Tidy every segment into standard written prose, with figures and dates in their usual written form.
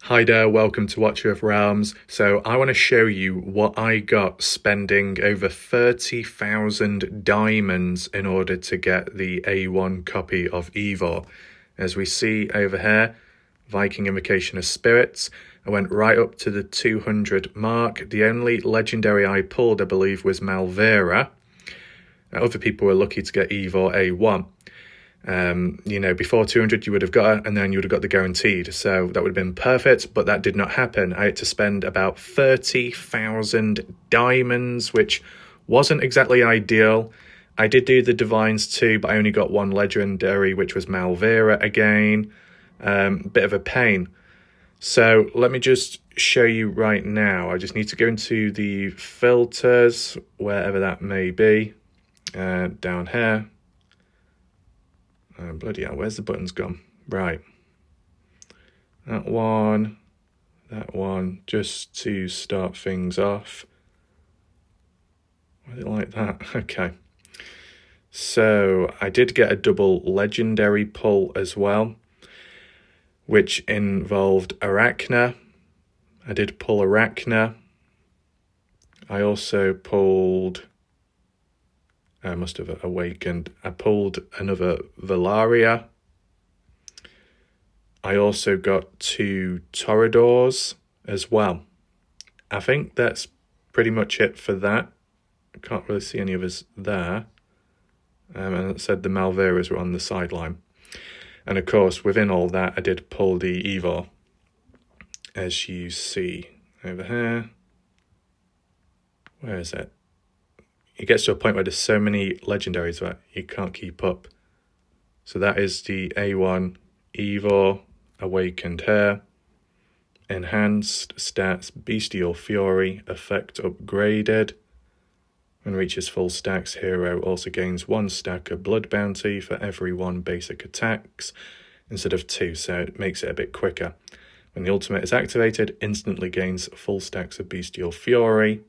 Hi there, welcome to Watcher of Realms. So I want to show you what I got spending over 30,000 diamonds in order to get the A1 copy of Eivor. As we see over here, Viking Invocation of Spirits. I went right up to the 200 mark. The only legendary I pulled, I believe, was Malvera. Other people were lucky to get Eivor A1. Before 200 you would have got it, and then you would have got the guaranteed, so that would have been perfect, but that did not happen. I had to spend about 30,000 diamonds, which wasn't exactly ideal. I did do the divines too, but I only got one legendary, which was Malvera again. Bit of a pain. So let me just show you right now. I just need to go into the filters, wherever that may be, down here. Oh, bloody hell, where's the buttons gone? Right. That one, just to start things off. Was it like that? Okay. So I did get a double legendary pull as well, which involved Arachna. I did pull Arachna. I also pulled... I must have awakened. I pulled another Valaria. I also got 2 Toreadors as well. I think that's pretty much it for that. I can't really see any others there. And it said the Malveras were on the sideline. And of course, within all that, I did pull the Eivor, as you see over here. Where is it? It gets to a point where there's so many legendaries that you can't keep up. So that is the A1 Eivor Awakened here. Enhanced stats, Bestial Fury, effect upgraded. When reaches full stacks, hero also gains 1 stack of blood bounty for every 1 basic attacks instead of 2, so it makes it a bit quicker. When the ultimate is activated, instantly gains full stacks of Bestial Fury.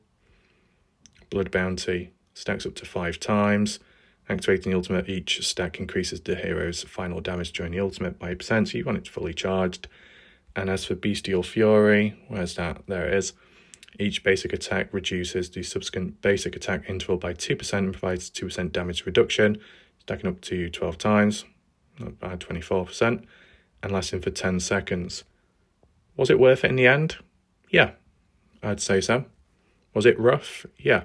Blood bounty stacks up to 5 times. Activating the ultimate, each stack increases the hero's final damage during the ultimate by 8%, so you want it fully charged. And as for Bestial Fury, where's that? There it is. Each basic attack reduces the subsequent basic attack interval by 2% and provides 2% damage reduction, stacking up to 12 times, not bad, 24%, and lasting for 10 seconds. Was it worth it in the end? Yeah, I'd say so. Was it rough? Yeah.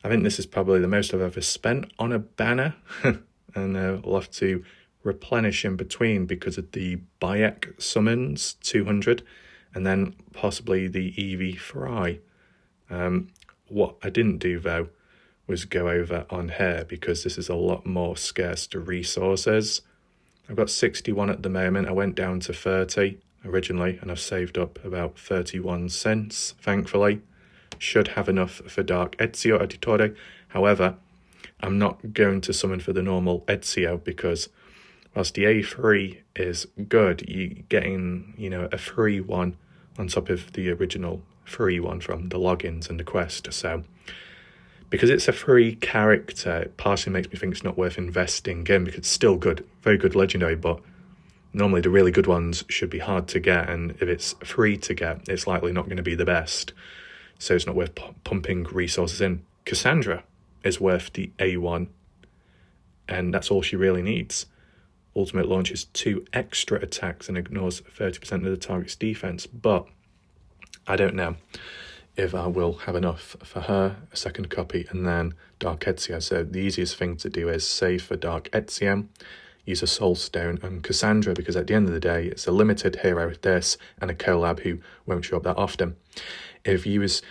I think this is probably the most I've ever spent on a banner, and we'll have to replenish in between because of the Bayek summons, 200, and then possibly the Eevee Fry. What I didn't do, though, was go over on here because this is a lot more scarce to resources. I've got 61 at the moment. I went down to 30 originally, and I've saved up about 31 cents, thankfully. Should have enough for Dark Ezio Editore. However, I'm not going to summon for the normal Ezio because whilst the A3 is good, you're getting, a free one on top of the original free one from the logins and the quest. So because it's a free character, it partially makes me think it's not worth investing in because it's still good, very good legendary, but normally the really good ones should be hard to get, and if it's free to get, it's likely not going to be the best. So it's not worth pumping resources in. Cassandra is worth the A1, and that's all she really needs. Ultimate launches 2 extra attacks and ignores 30% of the target's defense, but I don't know if I will have enough for her, a second copy, and then Dark Ezio. So the easiest thing to do is save for Dark Ezio, use a Soul Stone and Cassandra, because at the end of the day, it's a limited hero with this and a collab who won't show up that often. If you was,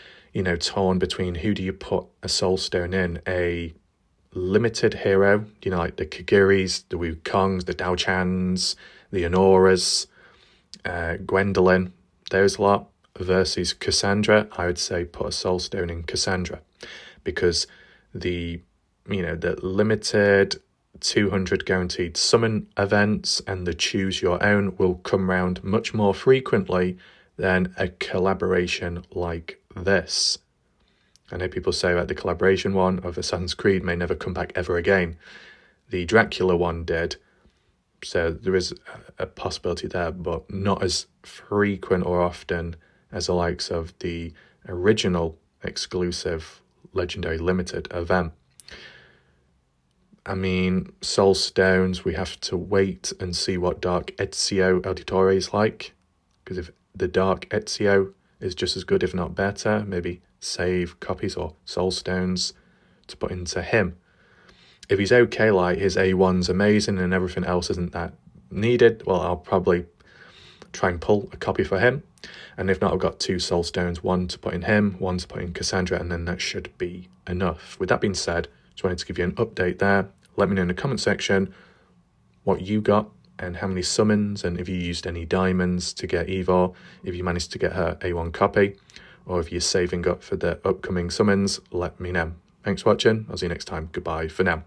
torn between who do you put a Soul Stone in, a limited hero, like the Kagiris, the Wukongs, the Dao-Chans, the Honoras, Gwendolyn, those lot, versus Cassandra, I would say put a Soul Stone in Cassandra, because the limited 200 guaranteed summon events and the choose your own will come round much more frequently than a collaboration like this. I know people say that the collaboration one of Assassin's Creed may never come back ever again. The Dracula one did, So there is a possibility there, but not as frequent or often as the likes of the original exclusive Legendary Limited event. I mean, Soul Stones, we have to wait and see what Dark Ezio Auditore is like. Because if the Dark Ezio is just as good, if not better, maybe save copies or Soul Stones to put into him. If he's okay, like his A1's amazing and everything else isn't that needed, well, I'll probably try and pull a copy for him. And if not, I've got 2 Soul Stones, one to put in him, one to put in Cassandra, and then that should be enough. With that being said, just wanted to give you an update there. Let me know in the comment section what you got and how many summons, and if you used any diamonds to get Eivor, if you managed to get her A1 copy, or if you're saving up for the upcoming summons, let me know. Thanks for watching. I'll see you next time. Goodbye for now.